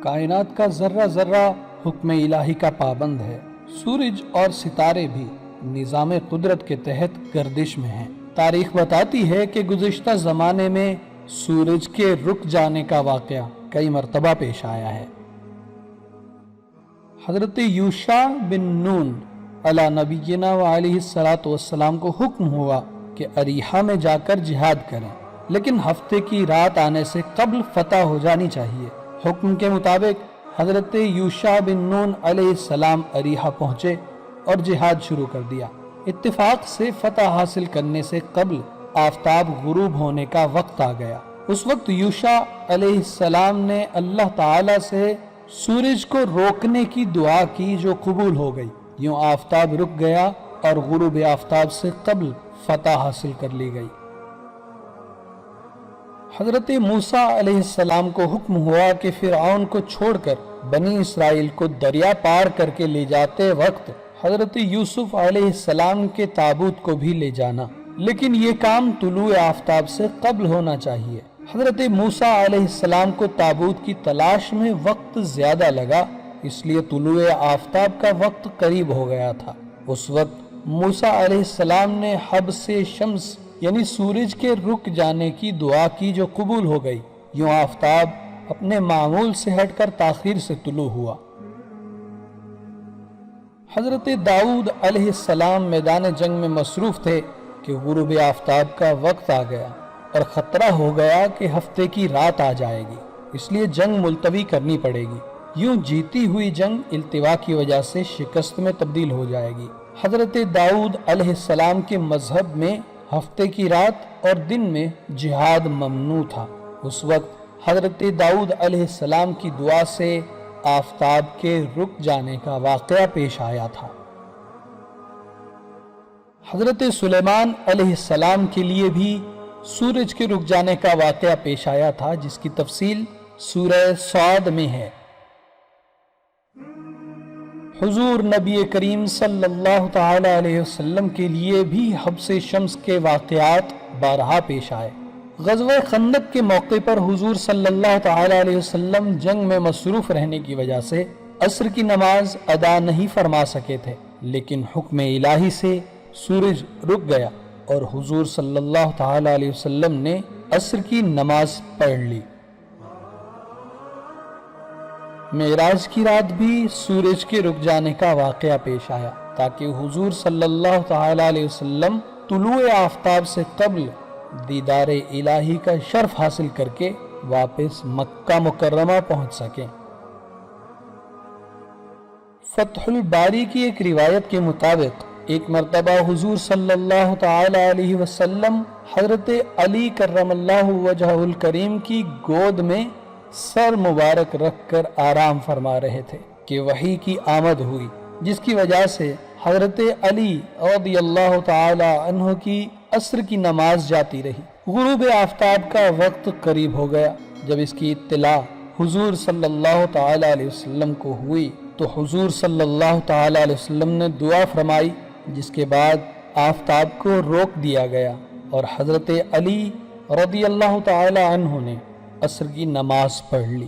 کائنات کا ذرہ ذرہ حکم الہی کا پابند ہے۔ سورج اور ستارے بھی نظام قدرت کے تحت گردش میں ہیں۔ تاریخ بتاتی ہے کہ گزشتہ زمانے میں سورج کے رک جانے کا واقعہ کئی مرتبہ پیش آیا ہے۔ حضرت یوشع بن نون علی نبینا و علیہ الصلوۃ والسلام کو حکم ہوا کہ اریحہ میں جا کر جہاد کریں، لیکن ہفتے کی رات آنے سے قبل فتح ہو جانی چاہیے۔ حکم کے مطابق حضرت یوشع بن نون علیہ السلام اریحہ پہنچے اور جہاد شروع کر دیا۔ اتفاق سے فتح حاصل کرنے سے قبل آفتاب غروب ہونے کا وقت آ گیا۔ اس وقت یوشع علیہ السلام نے اللہ تعالی سے سورج کو روکنے کی دعا کی جو قبول ہو گئی۔ یوں آفتاب رک گیا اور غروب آفتاب سے قبل فتح حاصل کر لی گئی۔ حضرت موسیٰ علیہ السلام کو حکم ہوا کہ فرعون کو چھوڑ کر بنی اسرائیل کو دریا پار کر کے لے جاتے وقت حضرت یوسف علیہ السلام کے تابوت کو بھی لے جانا، لیکن یہ کام طلوع آفتاب سے قبل ہونا چاہیے۔ حضرت موسیٰ علیہ السلام کو تابوت کی تلاش میں وقت زیادہ لگا، اس لیے طلوع آفتاب کا وقت قریب ہو گیا تھا۔ اس وقت موسیٰ علیہ السلام نے حبس شمس یعنی سورج کے رک جانے کی دعا کی جو قبول ہو گئی۔ یوں آفتاب اپنے معمول سے ہٹ کر تاخیر سے طلوع ہوا۔ حضرت داؤد علیہ السلام میدان جنگ میں مصروف تھے کہ غروب آفتاب کا وقت آ گیا اور خطرہ ہو گیا کہ ہفتے کی رات آ جائے گی، اس لیے جنگ ملتوی کرنی پڑے گی۔ یوں جیتی ہوئی جنگ التوا کی وجہ سے شکست میں تبدیل ہو جائے گی۔ حضرت داؤد علیہ السلام کے مذہب میں ہفتے کی رات اور دن میں جہاد ممنوع تھا۔ اس وقت حضرت داؤد علیہ السلام کی دعا سے آفتاب کے رک جانے کا واقعہ پیش آیا تھا۔ حضرت سلیمان علیہ السلام کے لیے بھی سورج کے رک جانے کا واقعہ پیش آیا تھا، جس کی تفصیل سورہ صاد میں ہے۔ حضور نبی کریم صلی اللہ تعالی علیہ وسلم کے لیے بھی حبس شمس کے واقعات بارہا پیش آئے۔ غزوہ خندق کے موقع پر حضور صلی اللہ تعالی علیہ وسلم جنگ میں مصروف رہنے کی وجہ سے عصر کی نماز ادا نہیں فرما سکے تھے، لیکن حکم الہی سے سورج رک گیا اور حضور صلی اللہ تعالی علیہ وسلم نے عصر کی نماز پڑھ لی۔ معراج کی رات بھی سورج کے رک جانے کا واقعہ پیش آیا تاکہ حضور صلی اللہ تعالی علیہ وسلم طلوع آفتاب سے قبل دیدار الہی کا شرف حاصل کر کے واپس مکہ مکرمہ پہنچ سکیں۔ فتح الباری کی ایک روایت کے مطابق ایک مرتبہ حضور صلی اللہ تعالی علیہ وسلم حضرت علی کرم اللہ وجہہ الکریم کی گود میں سر مبارک رکھ کر آرام فرما رہے تھے کہ وحی کی آمد ہوئی، جس کی وجہ سے حضرت علی رضی اللہ تعالی عنہ کی عصر کی نماز جاتی رہی۔ غروب آفتاب کا وقت قریب ہو گیا۔ جب اس کی اطلاع حضور صلی اللہ تعالی علیہ وسلم کو ہوئی تو حضور صلی اللہ تعالی علیہ وسلم نے دعا فرمائی، جس کے بعد آفتاب کو روک دیا گیا اور حضرت علی رضی اللہ تعالی عنہ نے عصر کی نماز پڑھ لی۔